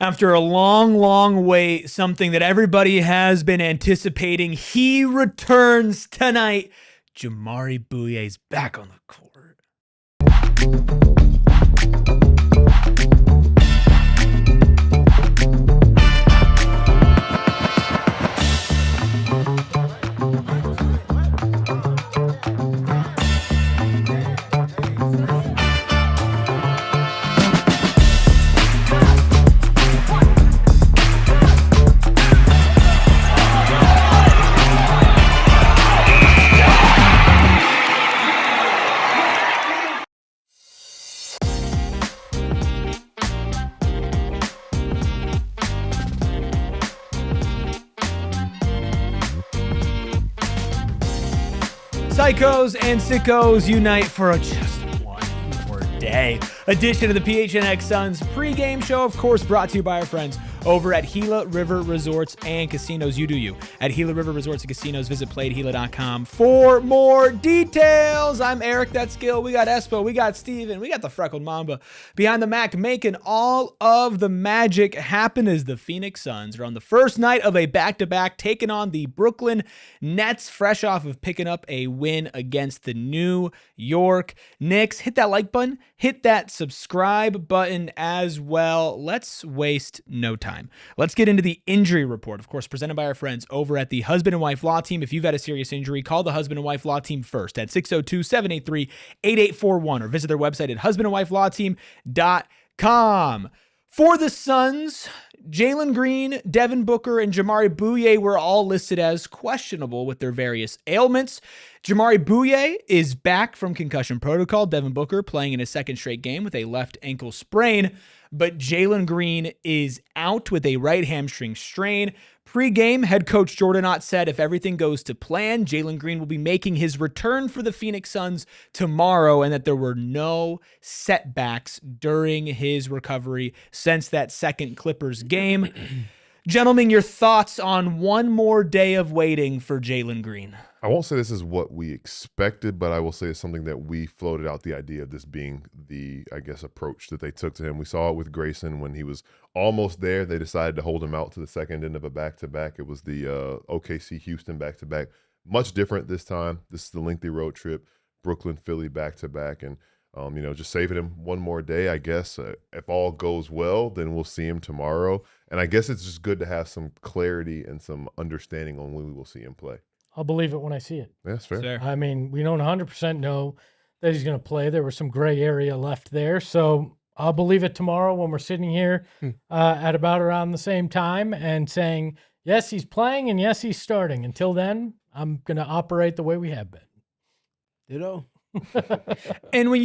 After a long, long wait, something that everybody has been anticipating, he returns tonight. Jamaree Bouyea is back on the court. Psychos and sickos unite for just one more day edition of the PHNX Suns pregame show, of course, brought to you by our friends over at Gila River Resorts and Casinos. You do you. At Gila River Resorts and Casinos, visit playatgila.com for more details. I'm Eric, that's Gil. We got Espo, we got Steven, we got the Freckled Mamba behind the Mac, making all of the magic happen as the Phoenix Suns are on the first night of a back-to-back, taking on the Brooklyn Nets, fresh off of picking up a win against the New York Knicks. Hit that like button, hit that subscribe button as well. Let's waste no time. Let's get into the injury report, of course, presented by our friends over at the Husband and Wife Law Team. If you've had a serious injury, call the Husband and Wife Law Team first at 602-783-8841 or visit their website at husbandandwifelawteam.com. For the Suns, Jalen Green, Devin Booker, and Jamaree Bouyea were all listed as questionable with their various ailments. Jamaree Bouyea is back from concussion protocol. Devin Booker playing in his second straight game with a left ankle sprain, but Jalen Green is out with a right hamstring strain. Pre-game, head coach Jordan Ott said if everything goes to plan, Jalen Green will be making his return for the Phoenix Suns tomorrow, and that there were no setbacks during his recovery since that second Clippers game. Gentlemen, your thoughts on one more day of waiting for Jalen Green? I won't say this is what we expected, but I will say it's something that we floated out the idea of this being the, I guess, approach that they took to him. We saw it with Grayson when he was almost there. They decided to hold him out to the second end of a back-to-back. It was the OKC-Houston back-to-back. Much different this time. This is the lengthy road trip, Brooklyn-Philly back-to-back. And, just saving him one more day, I guess. If all goes well, then we'll see him tomorrow. And I guess it's just good to have some clarity and some understanding on when we will see him play. I'll believe it when I see it. That's fair. I mean, we don't 100% know that he's going to play. There was some gray area left there. So I'll believe it tomorrow when we're sitting here at about around the same time and saying, yes, he's playing and yes, he's starting. Until then, I'm going to operate the way we have been. And when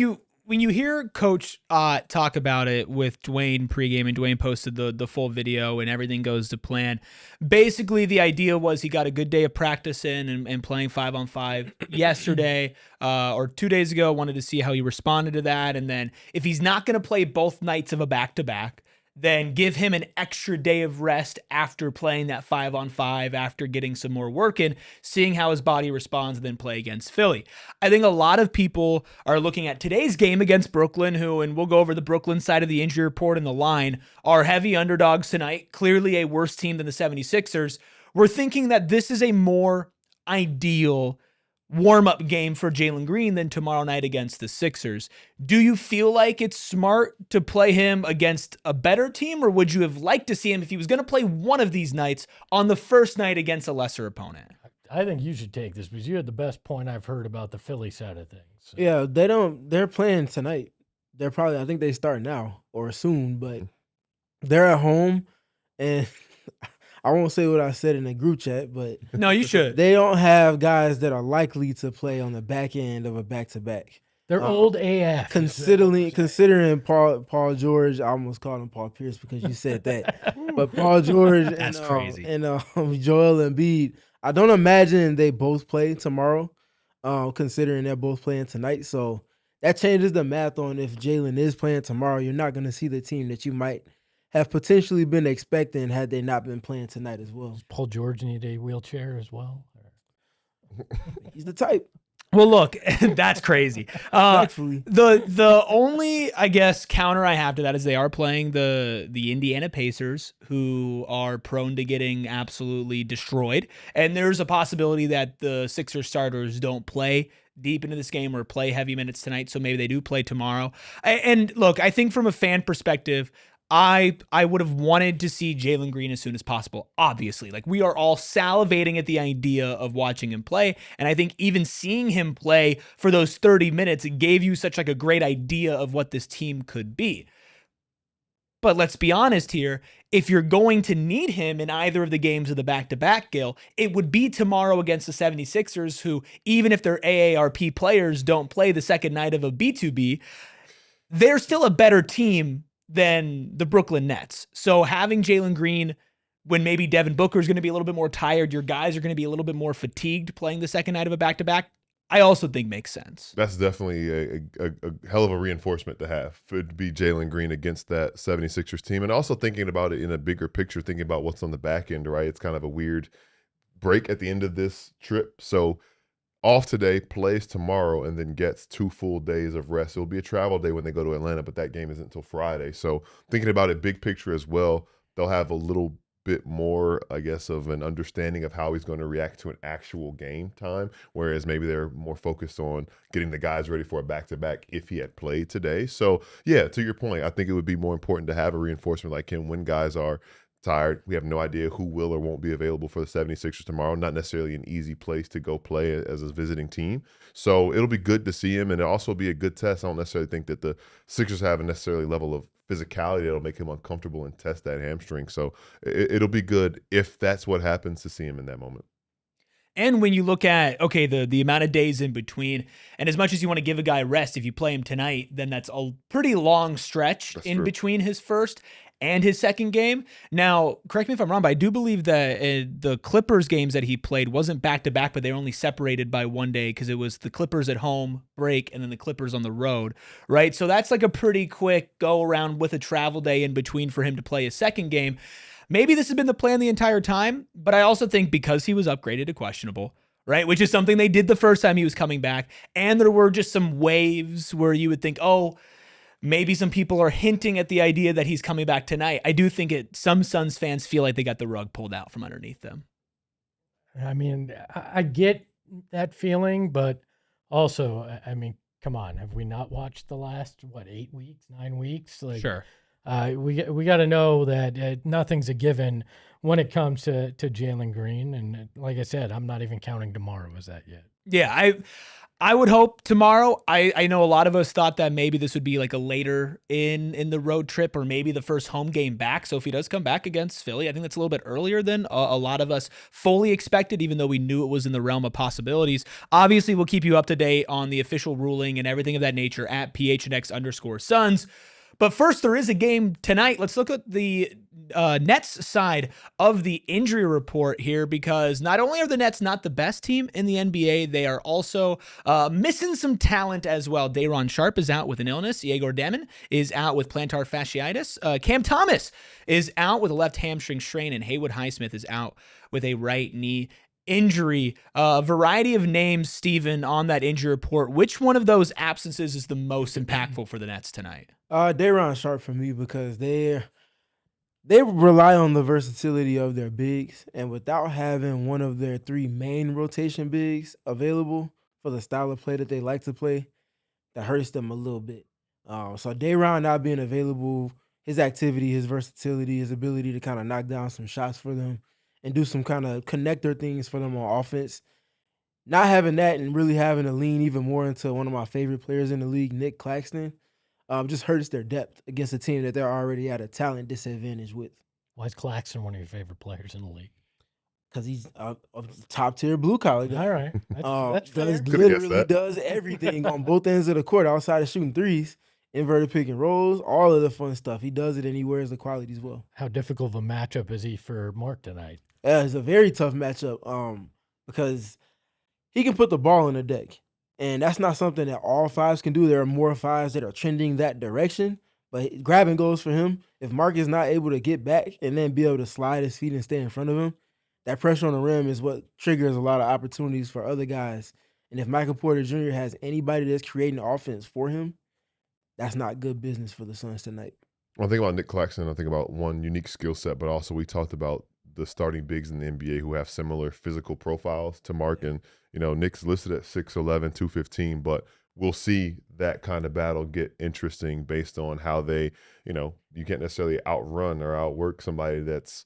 you hear Coach talk about it with Dwayne pregame, and Dwayne posted the full video and everything goes to plan, basically the idea was he got a good day of practice in and playing 5-on-5 yesterday or 2 days ago, wanted to see how he responded to that. And then if he's not going to play both nights of a back-to-back, then give him an extra day of rest after playing that 5-on-5, after getting some more work in, seeing how his body responds, and then play against Philly. I think a lot of people are looking at today's game against Brooklyn, who, and we'll go over the Brooklyn side of the injury report and the line, are heavy underdogs tonight, clearly a worse team than the 76ers. We're thinking that this is a more ideal warm-up game for Jalen Green than tomorrow night against the Sixers. Do you feel like it's smart to play him against a better team, or would you have liked to see him, if he was going to play one of these nights, on the first night against a lesser opponent? I think you should take this because you had the best point I've heard about the Philly side of things. So. Yeah, they're playing tonight. I think they start now or soon, but they're at home, and I won't say what I said in the group chat, but no, you should. They don't have guys that are likely to play on the back end of a back-to-back. They're old AF. Considering Paul George, I almost called him Paul Pierce because you said that. But Paul George and Joel Embiid, I don't imagine they both play tomorrow, considering they're both playing tonight. So that changes the math on if Jalen is playing tomorrow. You're not going to see the team that you might have potentially been expecting had they not been playing tonight as well. Does Paul George need a wheelchair as well? He's the type. Well, look, that's crazy. Respectfully. The only, I guess, counter I have to that is they are playing the Indiana Pacers, who are prone to getting absolutely destroyed, and there's a possibility that the Sixers starters don't play deep into this game or play heavy minutes tonight, so maybe they do play tomorrow. And look, I think from a fan perspective, I would have wanted to see Jalen Green as soon as possible, obviously. Like, we are all salivating at the idea of watching him play, and I think even seeing him play for those 30 minutes, it gave you such like a great idea of what this team could be. But let's be honest here, if you're going to need him in either of the games of the back-to-back, Gil, it would be tomorrow against the 76ers, who, even if their AARP players don't play the second night of a B2B, they're still a better team than the Brooklyn Nets. So having Jalen Green when maybe Devin Booker is going to be a little bit more tired, your guys are going to be a little bit more fatigued playing the second night of a back-to-back, I also think makes sense. That's definitely a hell of a reinforcement to have. It would be Jalen Green against that 76ers team. And also thinking about it in a bigger picture, thinking about what's on the back end, right? It's kind of a weird break at the end of this trip. So off today, plays tomorrow, and then gets 2 full days of rest. It'll be a travel day when they go to Atlanta, but that game isn't until Friday. So thinking about it big picture as well, they'll have a little bit more, I guess, of an understanding of how he's going to react to an actual game time, whereas maybe they're more focused on getting the guys ready for a back-to-back if he had played today. So, yeah, to your point, I think it would be more important to have a reinforcement like him when guys are tired. We have no idea who will or won't be available for the 76ers tomorrow. Not necessarily an easy place to go play as a visiting team. So it'll be good to see him, and it'll also be a good test. I don't necessarily think that the Sixers have a necessarily level of physicality that'll make him uncomfortable and test that hamstring. So it'll be good if that's what happens to see him in that moment. And when you look at, okay, the amount of days in between, and as much as you want to give a guy rest, if you play him tonight, then that's a pretty long stretch in between his first and his second game. Now, correct me if I'm wrong, but I do believe that the Clippers games that he played wasn't back-to-back, but they were only separated by 1 day because it was the Clippers at home break and then the Clippers on the road, right? So that's like a pretty quick go-around with a travel day in between for him to play his second game. Maybe this has been the plan the entire time, but I also think because he was upgraded to questionable, right, which is something they did the first time he was coming back, and there were just some waves where you would think, oh, maybe some people are hinting at the idea that he's coming back tonight. I do think some Suns fans feel like they got the rug pulled out from underneath them. I mean, I get that feeling, but also, I mean, come on. Have we not watched the last, 8 weeks, 9 weeks? Like, sure. We got to know that nothing's a given when it comes to Jalen Green. And like I said, I'm not even counting tomorrow as that yet. Yeah, I would hope tomorrow. I know a lot of us thought that maybe this would be like a later in the road trip or maybe the first home game back. So if he does come back against Philly, I think that's a little bit earlier than a lot of us fully expected, even though we knew it was in the realm of possibilities. Obviously, we'll keep you up to date on the official ruling and everything of that nature at PHNX_Suns. But first, there is a game tonight. Let's look at the Nets side of the injury report here, because not only are the Nets not the best team in the NBA, they are also missing some talent as well. Day'Ron Sharpe is out with an illness. Igor Demin is out with plantar fasciitis. Cam Thomas is out with a left hamstring strain, and Haywood Highsmith is out with a right knee injury. A variety of names, Steven, on that injury report. Which one of those absences is the most impactful for the Nets tonight? Day'Ron Sharpe for me, because they rely on the versatility of their bigs, and without having one of their 3 main rotation bigs available for the style of play that they like to play, that hurts them a little bit. So Day'Ron not being available, his activity, his versatility, his ability to kind of knock down some shots for them and do some kind of connector things for them on offense. Not having that and really having to lean even more into one of my favorite players in the league, Nick Claxton, just hurts their depth against a team that they're already at a talent disadvantage with. Why is Claxton one of your favorite players in the league? Because he's a top-tier blue-collar guy. All right. That's fair. Literally does everything on both ends of the court outside of shooting threes, inverted pick and rolls, all of the fun stuff. He does it, and he wears the qualities well. How difficult of a matchup is he for Mark tonight? It's a very tough matchup because he can put the ball in the deck. And that's not something that all 5s can do. There are more 5s that are trending that direction. But grabbing goes for him. If Mark is not able to get back and then be able to slide his feet and stay in front of him, that pressure on the rim is what triggers a lot of opportunities for other guys And if Michael Porter Jr. has anybody that's creating offense for him, that's not good business for the Suns tonight. When I think about Nick Claxton, I think about one unique skill set, but also we talked about the starting bigs in the NBA who have similar physical profiles to Mark. And, Nick's listed at 6'11", 215, but we'll see that kind of battle get interesting based on how they, you can't necessarily outrun or outwork somebody that's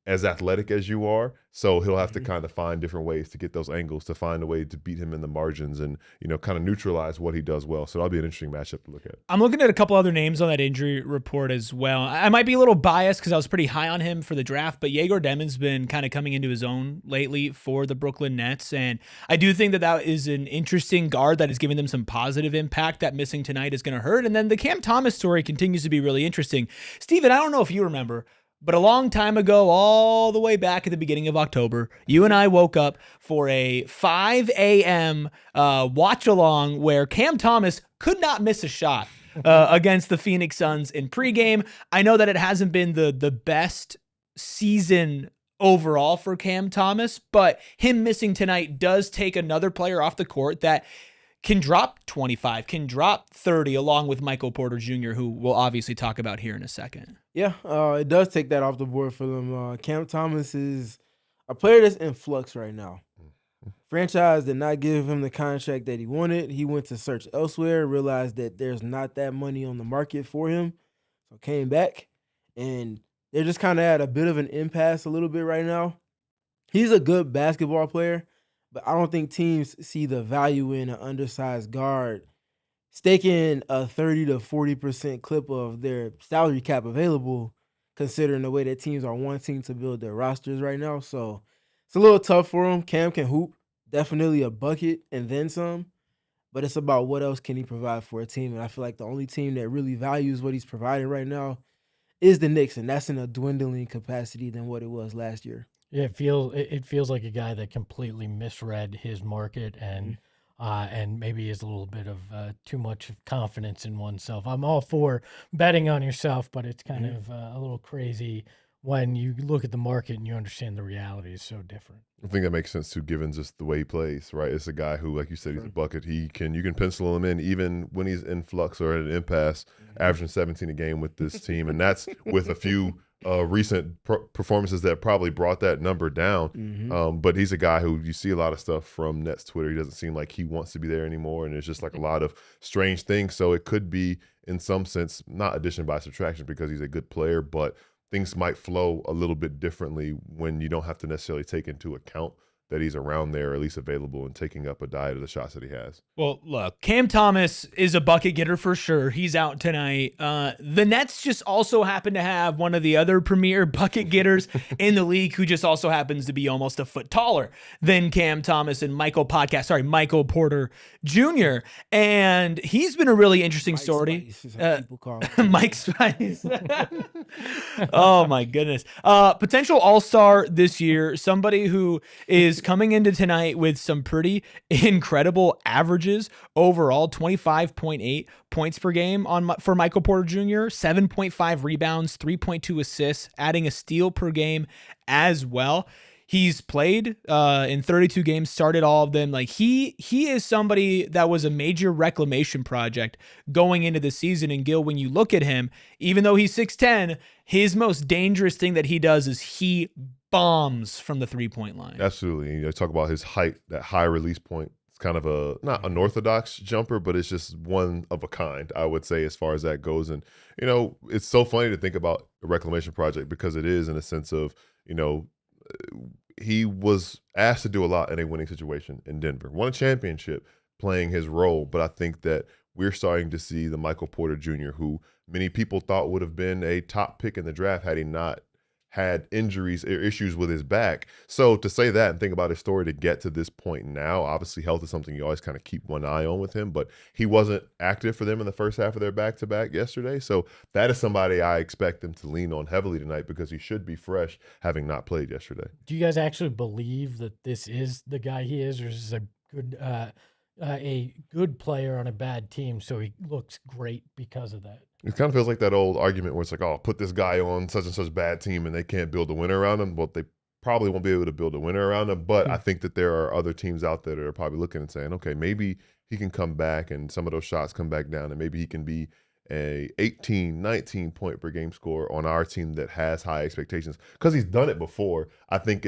as athletic as you are. So he'll have to kind of find different ways to get those angles, to find a way to beat him in the margins and, kind of neutralize what he does well. So that'll be an interesting matchup to look at. I'm looking at a couple other names on that injury report as well. I might be a little biased because I was pretty high on him for the draft, but Yegor Demon's been kind of coming into his own lately for the Brooklyn Nets. And I do think that is an interesting guard that is giving them some positive impact. That missing tonight is going to hurt. And then the Cam Thomas story continues to be really interesting. Steven, I don't know if you remember, but a long time ago, all the way back at the beginning of October, you and I woke up for a 5 a.m. Watch along where Cam Thomas could not miss a shot against the Phoenix Suns in pregame. I know that it hasn't been the best season overall for Cam Thomas, but him missing tonight does take another player off the court that can drop 25, can drop 30, along with Michael Porter Jr., who we'll obviously talk about here in a second. Yeah, it does take that off the board for them. Cam Thomas is a player that's in flux right now. Franchise did not give him the contract that he wanted. He went to search elsewhere, realized that there's not that money on the market for him, so came back. And they're just kind of at a bit of an impasse a little bit right now. He's a good basketball player, but I don't think teams see the value in an undersized guard staking a 30 to 40% clip of their salary cap available, considering the way that teams are wanting to build their rosters right now. So it's a little tough for him. Cam can hoop, definitely a bucket and then some, but it's about what else can he provide for a team. And I feel like the only team that really values what he's providing right now is the Knicks, and that's in a dwindling capacity than what it was last year. Yeah, it feels like a guy that completely misread his market and maybe is a little bit of too much confidence in oneself. I'm all for betting on yourself, but it's kind of a little crazy when you look at the market and you understand the reality is so different. I think that makes sense too, given just the way he plays, right? It's a guy who, like you said, he's a bucket. You can pencil him in even when he's in flux or at an impasse, averaging 17 a game with this team, and that's with a few recent performances that probably brought that number down. But he's a guy who you see a lot of stuff from Nets Twitter. He doesn't seem like he wants to be there anymore, and it's just like a lot of strange things. So it could be, in some sense, not addition by subtraction because he's a good player, but things might flow a little bit differently when you don't have to necessarily take into account that he's around there, or at least available and taking up a diet of the shots that he has. Well, look, Cam Thomas is a bucket getter for sure. He's out tonight. The Nets just also happen to have one of the other premier bucket getters in the league who just also happens to be almost a foot taller than Cam Thomas and Michael Porter Jr. And he's been a really interesting story. Mike Spice. Oh, my goodness. Potential all-star this year, somebody who is coming into tonight with some pretty incredible averages overall. 25.8 points per game for Michael Porter Jr., 7.5 rebounds, 3.2 assists, adding a steal per game as well. He's played in 32 games, started all of them. Like he is somebody that was a major reclamation project going into the season. And Gil, when you look at him, even though he's 6'10", his most dangerous thing that he does is he bombs from the three-point line. Absolutely. You talk about his height, that high release point. It's kind of a not unorthodox jumper, but it's just one of a kind, I would say, as far as that goes. And it's so funny to think about a reclamation project because it is in a sense of he was asked to do a lot in a winning situation in Denver, won a championship playing his role. But I think that we're starting to see the Michael Porter Jr., who many people thought would have been a top pick in the draft had he not had injuries or issues with his back. So to say that and think about his story to get to this point now, obviously health is something you always kind of keep one eye on with him, but he wasn't active for them in the first half of their back-to-back yesterday. So that is somebody I expect them to lean on heavily tonight because he should be fresh having not played yesterday. Do you guys actually believe that this is the guy he is, or is this a good player on a bad team so he looks great because of that? It kind of feels like that old argument where it's like, oh, put this guy on such and such bad team and they can't build a winner around him. Well, they probably won't be able to build a winner around him. But I think that there are other teams out there that are probably looking and saying, okay, maybe he can come back and some of those shots come back down, and maybe he can be a 18, 19 point per game score on our team that has high expectations because he's done it before. I think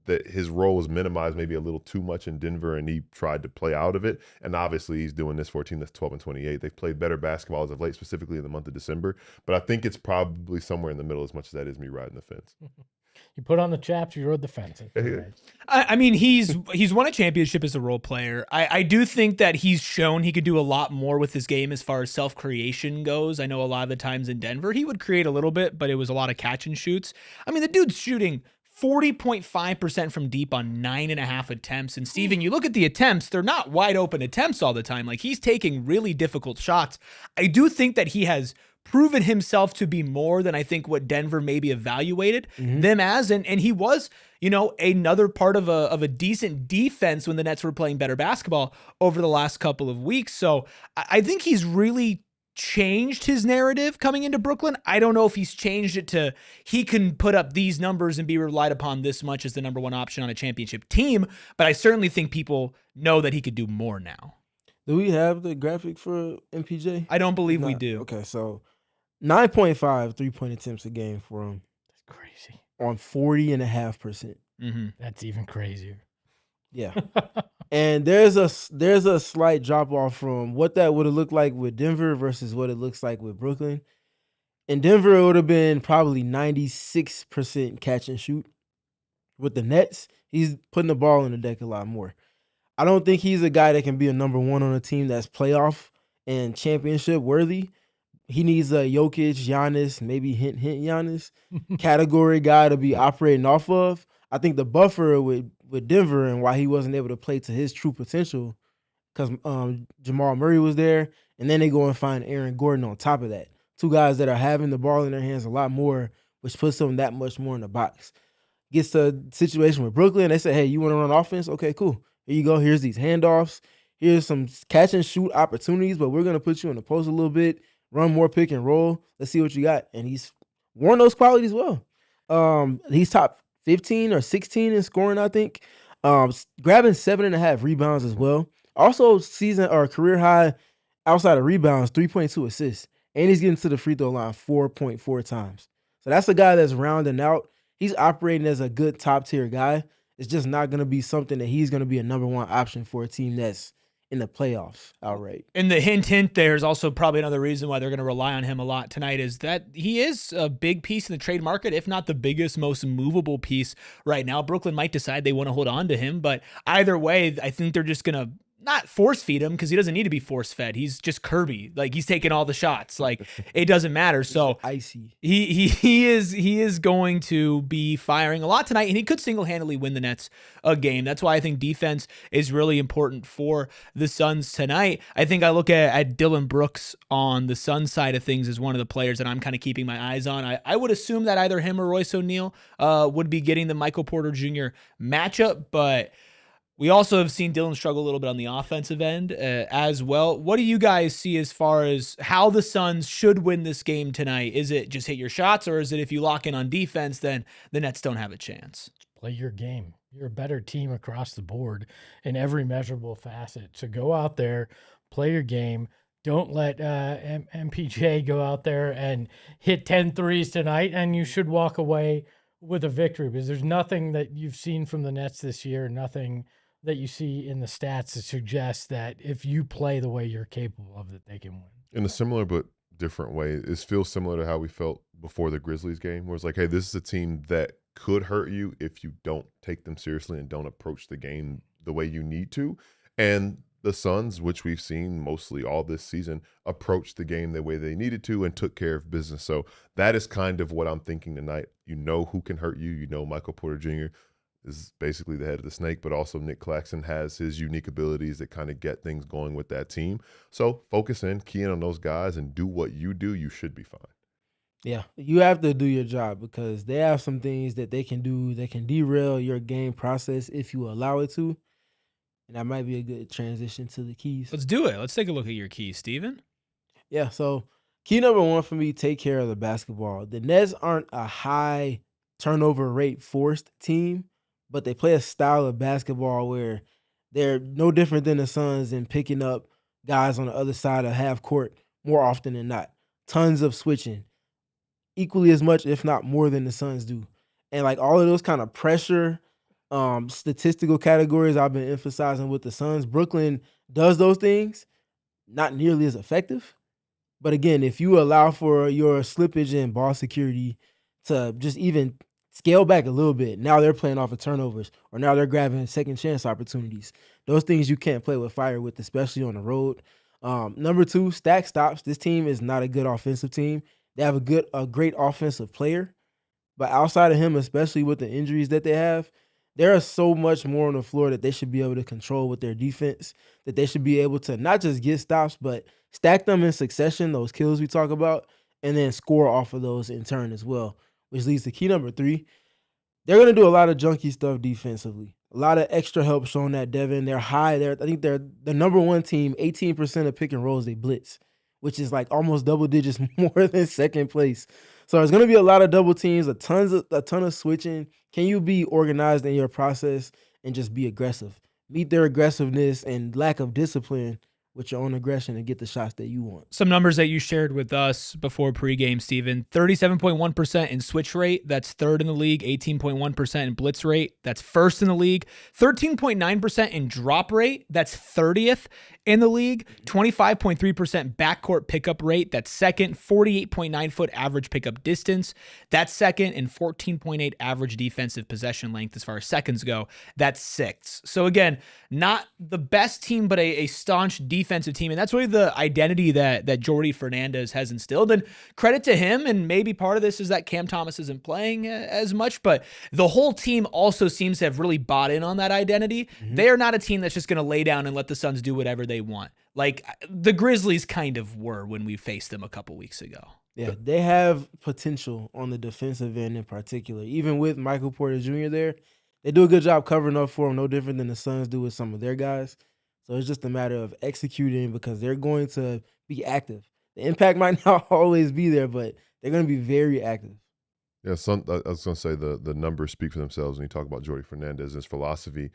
that his role was minimized maybe a little too much in Denver, and he tried to play out of it. And obviously he's doing this for a team that's 12-28. They've played better basketball as of late, specifically in the month of December. But I think it's probably somewhere in the middle as much as that is me riding the fence. You put on the chaps, you rode the fence. I mean, he's won a championship as a role player. I do think that he's shown he could do a lot more with his game as far as self-creation goes. I know a lot of the times in Denver, he would create a little bit, but it was a lot of catch and shoots. I mean, the dude's shooting 40.5% from deep on 9.5 attempts. And Steven, you look at the attempts, they're not wide open attempts all the time. Like, he's taking really difficult shots. I do think that he has proven himself to be more than I think what Denver maybe evaluated them as. And he was, you know, another part of a decent defense when the Nets were playing better basketball over the last couple of weeks. So I think he's really changed his narrative coming into Brooklyn. I don't know if he's changed it to he can put up these numbers and be relied upon this much as the number one option on a championship team, but I certainly think people know that he could do more now. Do we have the graphic for MPJ? I don't believe we do. Okay, so 9.5 3-point attempts a game for him. That's crazy. On 40.5%. That's even crazier. Yeah. And there's a slight drop off from what that would have looked like with Denver versus what it looks like with Brooklyn. In Denver, it would have been probably 96% catch and shoot. With the Nets, he's putting the ball in the deck a lot more. I don't think he's a guy that can be a number one on a team that's playoff and championship worthy. He needs a Jokic, Giannis, maybe hint Giannis category guy to be operating off of. I think the buffer with Denver and why he wasn't able to play to his true potential because Jamal Murray was there, and then they go and find Aaron Gordon on top of that. Two guys that are having the ball in their hands a lot more, which puts them that much more in the box. Gets the situation with Brooklyn. They say, hey, you want to run offense? Okay, cool. Here you go. Here's these handoffs. Here's some catch and shoot opportunities, but we're going to put you in the post a little bit, run more pick and roll. Let's see what you got. And he's worn those qualities well. He's top 15 or 16 in scoring, I think. Grabbing 7.5 rebounds as well. Also, season or career high outside of rebounds, 3.2 assists. And he's getting to the free throw line 4.4 times. So that's a guy that's rounding out. He's operating as a good top tier guy. It's just not going to be something that he's going to be a number one option for a team that's in the playoffs outright. And the hint there is also probably another reason why they're going to rely on him a lot tonight is that he is a big piece in the trade market, if not the biggest, most movable piece right now. Brooklyn might decide they want to hold on to him, but either way, I think they're just going to not force feed him because he doesn't need to be force fed. He's just Kirby. Like, he's taking all the shots. Like, it doesn't matter. So icy. He is going to be firing a lot tonight, and he could single-handedly win the Nets a game. That's why I think defense is really important for the Suns tonight. I think I look at Dillon Brooks on the Suns side of things as one of the players that I'm kind of keeping my eyes on. I would assume that either him or Royce O'Neal would be getting the Michael Porter Jr. matchup, but we also have seen Dillon struggle a little bit on the offensive end as well. What do you guys see as far as how the Suns should win this game tonight? Is it just hit your shots, or is it if you lock in on defense, then the Nets don't have a chance? Play your game. You're a better team across the board in every measurable facet. So go out there, play your game. Don't let MPJ go out there and hit 10 threes tonight, and you should walk away with a victory because there's nothing that you've seen from the Nets this year, nothing that you see in the stats that suggests that if you play the way you're capable of, that they can win. In a similar but different way, it feels similar to how we felt before the Grizzlies game, where it's like, hey, this is a team that could hurt you if you don't take them seriously and don't approach the game the way you need to. And the Suns, which we've seen mostly all this season, approached the game the way they needed to and took care of business. So that is kind of what I'm thinking tonight. You know who can hurt you. You know Michael Porter Jr. is basically the head of the snake, but also Nick Claxton has his unique abilities that kind of get things going with that team. So focus in, key in on those guys, and do what you do. You should be fine. Yeah, you have to do your job because they have some things that they can do that can derail your game process if you allow it to. And that might be a good transition to the keys. Let's do it. Let's take a look at your keys, Steven. Yeah, so key number one for me, take care of the basketball. The Nets aren't a high turnover rate forced team, but they play a style of basketball where they're no different than the Suns in picking up guys on the other side of half court more often than not. Tons of switching, equally as much, if not more, than the Suns do. And like all of those kind of pressure, statistical categories I've been emphasizing with the Suns, Brooklyn does those things, not nearly as effective. But again, if you allow for your slippage in ball security to just even scale back a little bit, now they're playing off of turnovers, or now they're grabbing second chance opportunities. Those things you can't play with fire with, especially on the road. Number 2, stack stops. This team is not a good offensive team. They have a great offensive player, but outside of him, especially with the injuries that they have, there is so much more on the floor that they should be able to control with their defense, that they should be able to not just get stops, but stack them in succession, those kills we talk about, and then score off of those in turn as well, which leads to key number 3. They're going to do a lot of junky stuff defensively. A lot of extra help shown at Devin. They're high. I think they're the number 1 team, 18% of pick and rolls they blitz, which is like almost double digits more than second place. So there's going to be a lot of double teams, a ton of switching. Can you be organized in your process and just be aggressive? Meet their aggressiveness and lack of discipline with your own aggression and get the shots that you want. Some numbers that you shared with us before pregame, Steven. 37.1% in switch rate. That's 3rd in the league. 18.1% in blitz rate. That's 1st in the league. 13.9% in drop rate. That's 30th in the league. 25.3% backcourt pickup rate. That's 2nd. 48.9 foot average pickup distance. That's 2nd. And 14.8 average defensive possession length as far as seconds go. That's 6th. So again, not the best team, but a staunch defensive team. And that's really the identity that Jordy Fernandez has instilled. And credit to him. And maybe part of this is that Cam Thomas isn't playing as much, but the whole team also seems to have really bought in on that identity. Mm-hmm. They are not a team that's just going to lay down and let the Suns do whatever they want. Like the Grizzlies kind of were when we faced them a couple weeks ago. Yeah, they have potential on the defensive end in particular. Even with Michael Porter Jr. there, they do a good job covering up for him, no different than the Suns do with some of their guys. So it's just a matter of executing because they're going to be active. The impact might not always be there, but they're going to be very active. Yeah, I was going to say the numbers speak for themselves when you talk about Jordy Fernandez, his philosophy.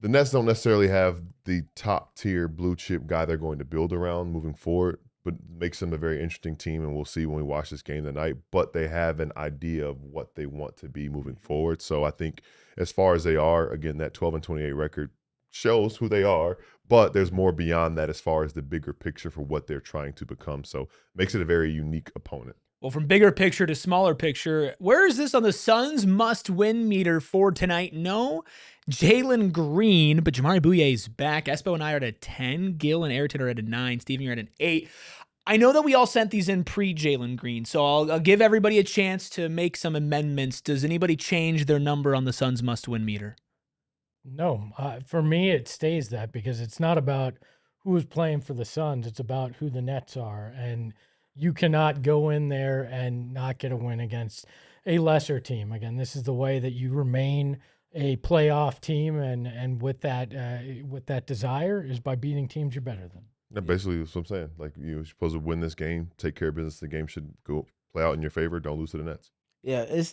The Nets don't necessarily have the top-tier blue-chip guy they're going to build around moving forward, but makes them a very interesting team, and we'll see when we watch this game tonight. But they have an idea of what they want to be moving forward. So I think as far as they are, again, that 12-28 record shows who they are, but there's more beyond that as far as the bigger picture for what they're trying to become. So makes it a very unique opponent. Well, from bigger picture to smaller picture, where is this on the Suns must-win meter for tonight? No, Jalen Green, but Jamaree Bouyea is back. Espo and I are at a 10. Gil and Ayrton are at a 9. Steven, you're at an 8. I know that we all sent these in pre-Jalen Green, so I'll give everybody a chance to make some amendments. Does anybody change their number on the Suns must-win meter? No, for me, it stays that because it's not about who is playing for the Suns. It's about who the Nets are. And you cannot go in there and not get a win against a lesser team. Again, this is the way that you remain a playoff team. And with that desire is by beating teams you're better than. That basically is what I'm saying. Like, you're supposed to win this game, take care of business. The game should play out in your favor. Don't lose to the Nets. Yeah, it's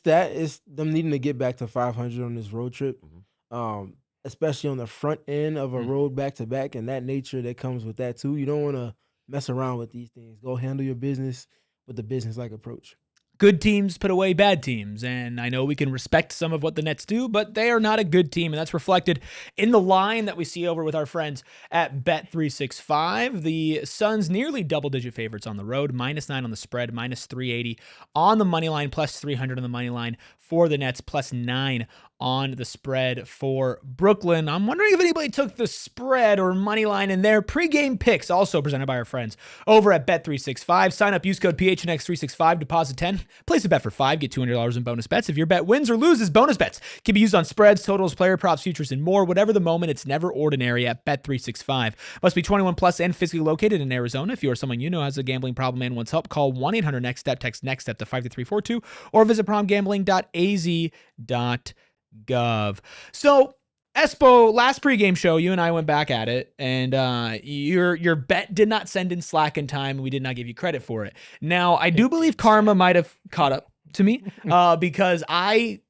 them needing to get back to 500 on this road trip. Mm-hmm. Especially on the front end of a road back-to-back and that nature that comes with that too. You don't want to mess around with these things. Go handle your business with a business-like approach. Good teams put away bad teams, and I know we can respect some of what the Nets do, but they are not a good team, and that's reflected in the line that we see over with our friends at Bet365. The Suns nearly double-digit favorites on the road, -9 on the spread, -380 on the money line, +300 on the money line for the Nets, +9 on the spread for Brooklyn. I'm wondering if anybody took the spread or money line in their pregame picks, also presented by our friends over at Bet365. Sign up, use code PHNX365, deposit 10, place a bet for 5, get $200 in bonus bets. If your bet wins or loses, bonus bets can be used on spreads, totals, player props, futures, and more. Whatever the moment, it's never ordinary at Bet365. Must be 21 plus and physically located in Arizona. If you or someone you know has a gambling problem and wants help, call 1-800-NEXT-STEP, text NEXT STEP to 52342, or visit promgambling.az.gov. So, Espo, last pregame show, you and I went back at it, and your bet did not send in slack in time, and we did not give you credit for it. Now, I do believe karma might have caught up. to me because I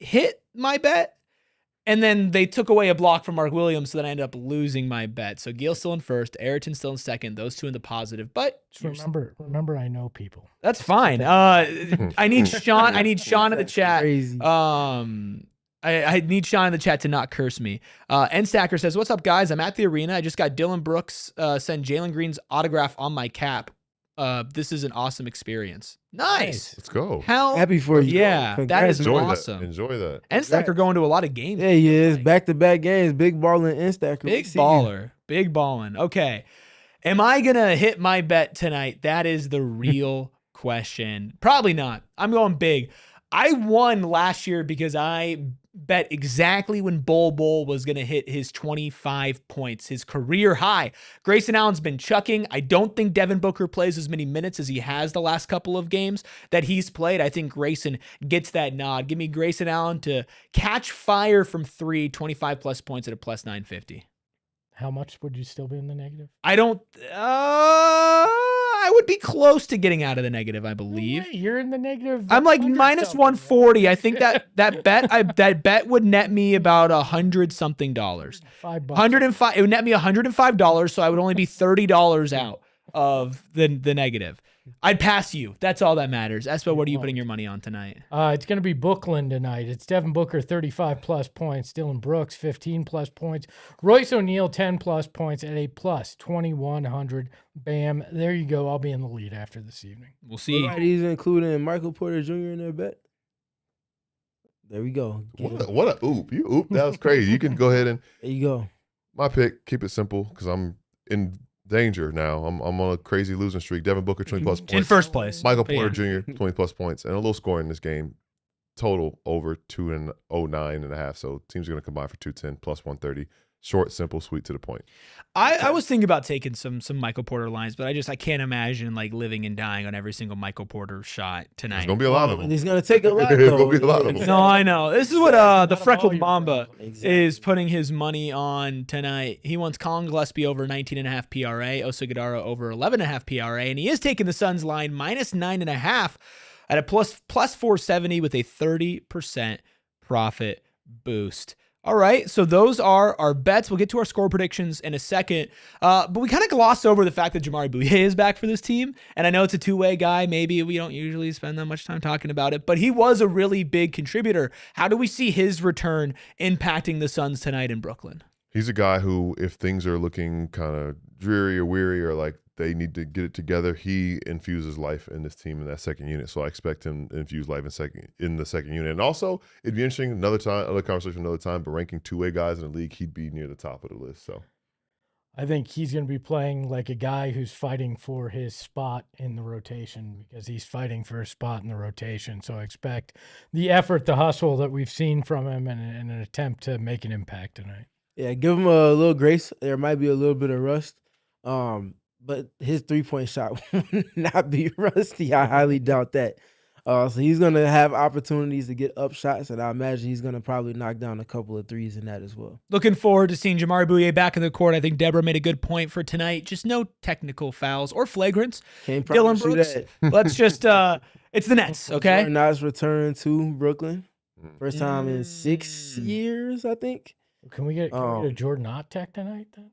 hit my bet. And then they took away a block from Mark Williams, so then I ended up losing my bet. So Gale's still in first, Ayrton still in second, those two in the positive. But just remember, I know people. That's fine. I need Sean. I need Sean in the chat. Crazy. I need Sean in the chat to not curse me. N-Stacker says, "What's up, guys? I'm at the arena. I just got Dillon Brooks send Jalen Green's autograph on my cap. This is an awesome experience. Nice. Let's go. Happy for you. Yeah, that is Enjoy awesome. That. Enjoy that. N-Stacker going to a lot of games. Yeah, he is. Back-to-back games. Big balling N-Stacker. Big baller. Big balling. Okay. Am I going to hit my bet tonight? That is the real question. Probably not. I'm going big. I won last year because I bet exactly when Bol was going to hit his 25 points, his career high. Grayson Allen's been chucking. I don't think Devin Booker plays as many minutes as he has the last couple of games that he's played. I think Grayson gets that nod. Give me Grayson Allen to catch fire from 3, 25 plus points at a plus 950. How much would you still be in the negative? I don't... I would be close to getting out of the negative, I believe. No way, you're in the negative. I'm like minus 140. I think that bet would net me about $100-something. $5. 105. It would net me $105, so I would only be $30 out of the negative. I'd pass you. That's all that matters. Espo, what are you putting your money on tonight? It's going to be Brooklyn tonight. It's Devin Booker, 35-plus points. Dillon Brooks, 15-plus points. Royce O'Neal, 10-plus points at a plus 2,100. Bam. There you go. I'll be in the lead after this evening. We'll see. He's including Michael Porter Jr. in their bet. There we go. What a oop. You oop. That was crazy. You can go ahead and... There you go. My pick, keep it simple, because I'm in danger now. I'm on a crazy losing streak. Devin Booker, 20-plus points. In first place. Michael Porter Jr., 20-plus points. And a little score in this game. Total over 209.5. So teams are going to combine for 210 plus 130. Short, simple, sweet, to the point. I was thinking about taking some Michael Porter lines, but I can't imagine like living and dying on every single Michael Porter shot tonight. There's going to be a lot of them. He's going to take a lot, There's though. going to be a lot of them. No, I know. This is what the Freckled Mamba is putting his money on tonight. He wants Colin Gillespie over 19.5 PRA, Osagadara over 11.5 PRA, and he is taking the Suns line minus 9.5 at a plus 470 with a 30% profit boost. All right, so those are our bets. We'll get to our score predictions in a second. But we kind of glossed over the fact that Jamaree Bouyea is back for this team. And I know it's a two-way guy. Maybe we don't usually spend that much time talking about it. But he was a really big contributor. How do we see his return impacting the Suns tonight in Brooklyn? He's a guy who, if things are looking kind of dreary or weary or like they need to get it together, he infuses life in this team in that second unit. So I expect him to infuse life in the second unit. And also, it'd be interesting another conversation another time, but ranking two-way guys in the league, he'd be near the top of the list. So I think he's going to be playing like a guy who's fighting for his spot in the rotation because he's fighting for a spot in the rotation. So I expect the effort, the hustle that we've seen from him and an attempt to make an impact tonight. Yeah, give him a little grace. There might be a little bit of rust. But his three-point shot will not be rusty. I highly doubt that. So he's going to have opportunities to get up shots, and I imagine he's going to probably knock down a couple of threes in that as well. Looking forward to seeing Jamaree Bouyea back in the court. I think Deborah made a good point for tonight. Just no technical fouls or flagrants. Can't Dillon promise Brooks. that. Let's just it's the Nets, okay? Jordan Knox return to Brooklyn. First time in 6 years, I think. Can we get a Jordan Ott tech tonight then?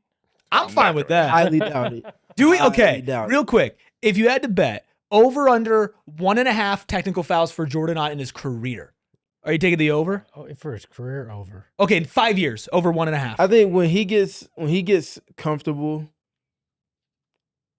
I'm fine with that. Highly doubt it. Do we? Okay, doubt it. real quick. If you had to bet over under 1.5 technical fouls for Jordan Ott in his career, are you taking the over? Oh, for his career, over. Okay, in 5 years, over 1.5. I think when he gets comfortable,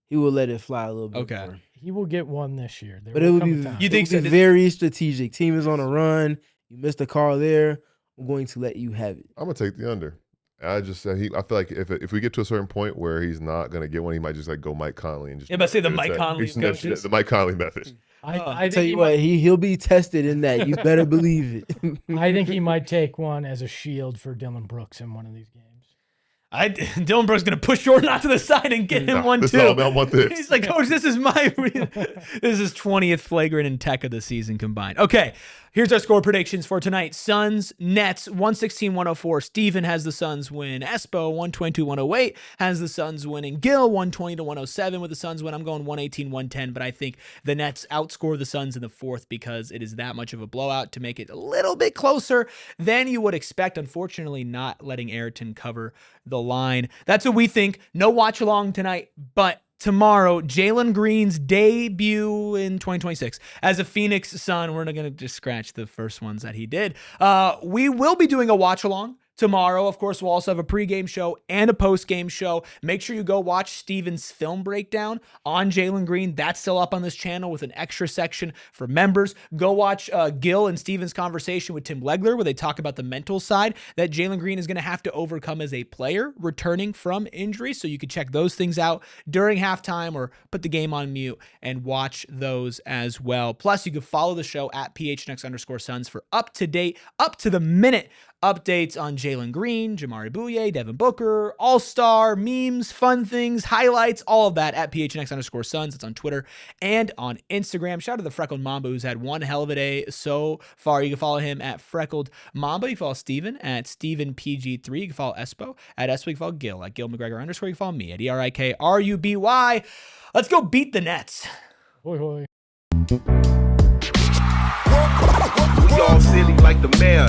he will let it fly a little bit Okay. more. He will get one this year. But it would be You think so? very strategic. Team is on a run. You missed a call there. I'm going to let you have it. I'm going to take the under. I feel like if we get to a certain point where he's not going to get one, he might just like go Mike Conley and just. Yeah, but say the Mike Conley coaches. The Mike Conley method. I tell you what, he'll be tested in that. You better believe it. I think he might take one as a shield for Dillon Brooks in one of these games. Dillon Brooks going to push Jordan out to the side and get him one too. I want this. He's like, Coach, this is my this is 20th flagrant and tech of the season combined. Okay, Here's our score predictions for tonight. Suns, Nets, 116-104. Steven has the Suns win. Espo, 122-108, has the Suns winning. Gil, 120-107 with the Suns win. I'm going 118-110, but I think the Nets outscore the Suns in the fourth because it is that much of a blowout to make it a little bit closer than you would expect. Unfortunately, not letting Ayrton cover the line. That's what we think. No watch along tonight, but tomorrow, Jalen Green's debut in 2026 as a Phoenix Sun. We're not going to just scratch the first ones that he did. We will be doing a watch along tomorrow. Of course, we'll also have a pregame show and a postgame show. Make sure you go watch Steven's film breakdown on Jalen Green. That's still up on this channel with an extra section for members. Go watch Gil and Steven's conversation with Tim Legler where they talk about the mental side that Jalen Green is going to have to overcome as a player returning from injury. So you can check those things out during halftime or put the game on mute and watch those as well. Plus, you can follow the show at PHNX_Suns for up-to-date, up-to-the-minute updates on Jalen Green, Jamaree Bouyea, Devin Booker, All-Star, memes, fun things, highlights, all of that at PHNX_Suns. It's on Twitter and on Instagram. Shout out to the Freckled Mamba who's had one hell of a day so far. You can follow him at Freckled Mamba. You can follow Steven at StevenPG3. You can follow Espo at Espo. You can follow Gil at GilMcGregor_. You can follow me at ERIKRUBY. Let's go beat the Nets. Hoi, hoi. We all silly like the mayor.